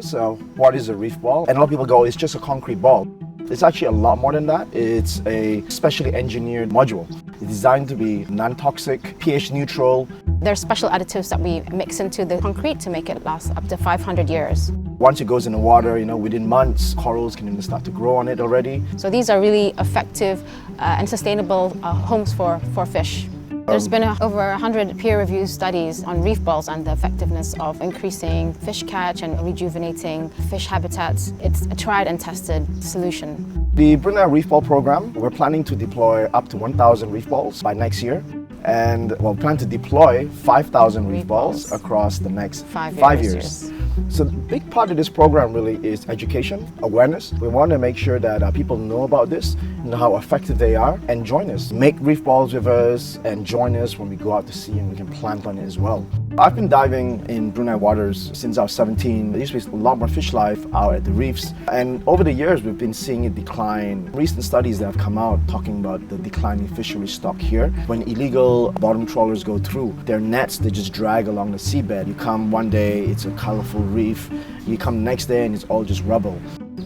So what is a reef ball? And a lot of people go, it's just a concrete ball. It's actually a lot more than that. It's a specially engineered module. It's designed to be non-toxic, pH neutral. There's special additives that we mix into the concrete to make it last up to 500 years. Once it goes in the water, within months, corals can even start to grow on it already. So these are really effective and sustainable homes for fish. There's been over 100 peer-reviewed studies on reef balls and the effectiveness of increasing fish catch and rejuvenating fish habitats. It's a tried and tested solution. The Brunei Reef Ball program, we're planning to deploy up to 1,000 reef balls by next year. And we'll plan to deploy 5,000 reef balls across the next 5 years. So the big part of this program really is education, awareness. We want to make sure that people know about this, know how effective they are, and join us. Make reef balls with us and join us when we go out to sea and we can plant on it as well. I've been diving in Brunei waters since I was 17. There used to be a lot more fish life out at the reefs. And over the years, we've been seeing it decline. Recent studies that have come out talking about the declining fishery stock here. When illegal bottom trawlers go through, their nets, they just drag along the seabed. You come one day, it's a colorful reef. You come the next day and it's all just rubble.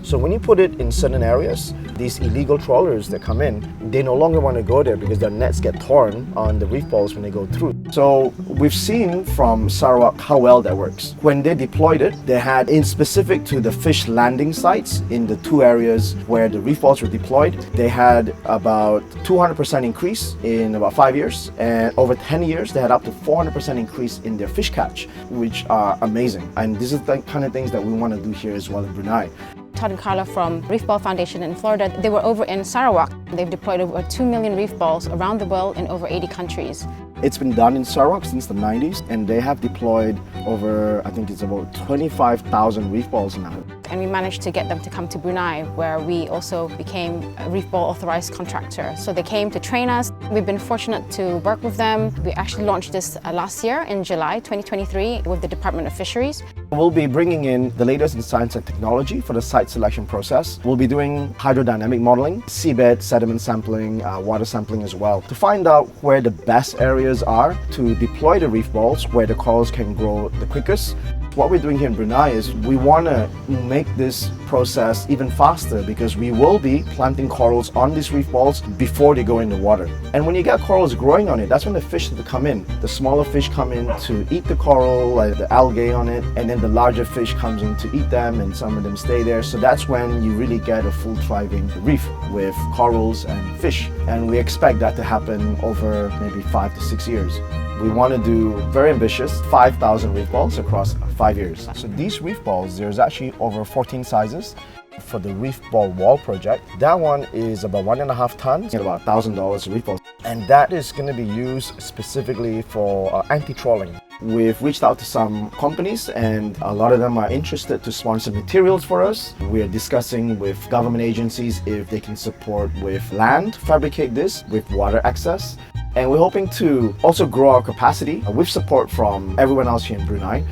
So when you put it in certain areas, these illegal trawlers that come in, they no longer want to go there because their nets get torn on the reef balls when they go through. So we've seen from Sarawak how well that works. When they deployed it, they had, in specific to the fish landing sites in the two areas where the reef balls were deployed, they had about 200% increase in about 5 years, and over 10 years they had up to 400% increase in their fish catch, which are amazing. And this is the kind of things that we want to do here as well in Brunei. Todd and Carla from Reef Ball Foundation in Florida, they were over in Sarawak. They've deployed over 2 million reef balls around the world in over 80 countries. It's been done in Sarawak since the 90s, and they have deployed over, I think it's about 25,000 reef balls now. And we managed to get them to come to Brunei, where we also became a reef ball authorized contractor. So they came to train us. We've been fortunate to work with them. We actually launched this last year in July 2023 with the Department of Fisheries. We'll be bringing in the latest in science and technology for the site selection process. We'll be doing hydrodynamic modeling, seabed, sediment sampling, water sampling as well, to find out where the best areas are to deploy the reef balls, where the corals can grow the quickest. What we're doing here in Brunei is we want to make this process even faster because we will be planting corals on these reef balls before they go in the water. And when you get corals growing on it, that's when the fish start to come in. The smaller fish come in to eat the coral, like the algae on it, and then the larger fish comes in to eat them, and some of them stay there. So that's when you really get a full thriving reef with corals and fish. And we expect that to happen over maybe 5 to 6 years. We want to do very ambitious 5,000 reef balls across 5 years. So these reef balls, there's actually over 14 sizes. For the Reef Ball Wall project, that one is about 1.5 tons, about $1,000 a reef ball. And that is going to be used specifically for anti-trawling. We've reached out to some companies and a lot of them are interested to sponsor materials for us. We are discussing with government agencies if they can support with land, fabricate this with water access. And we're hoping to also grow our capacity with support from everyone else here in Brunei.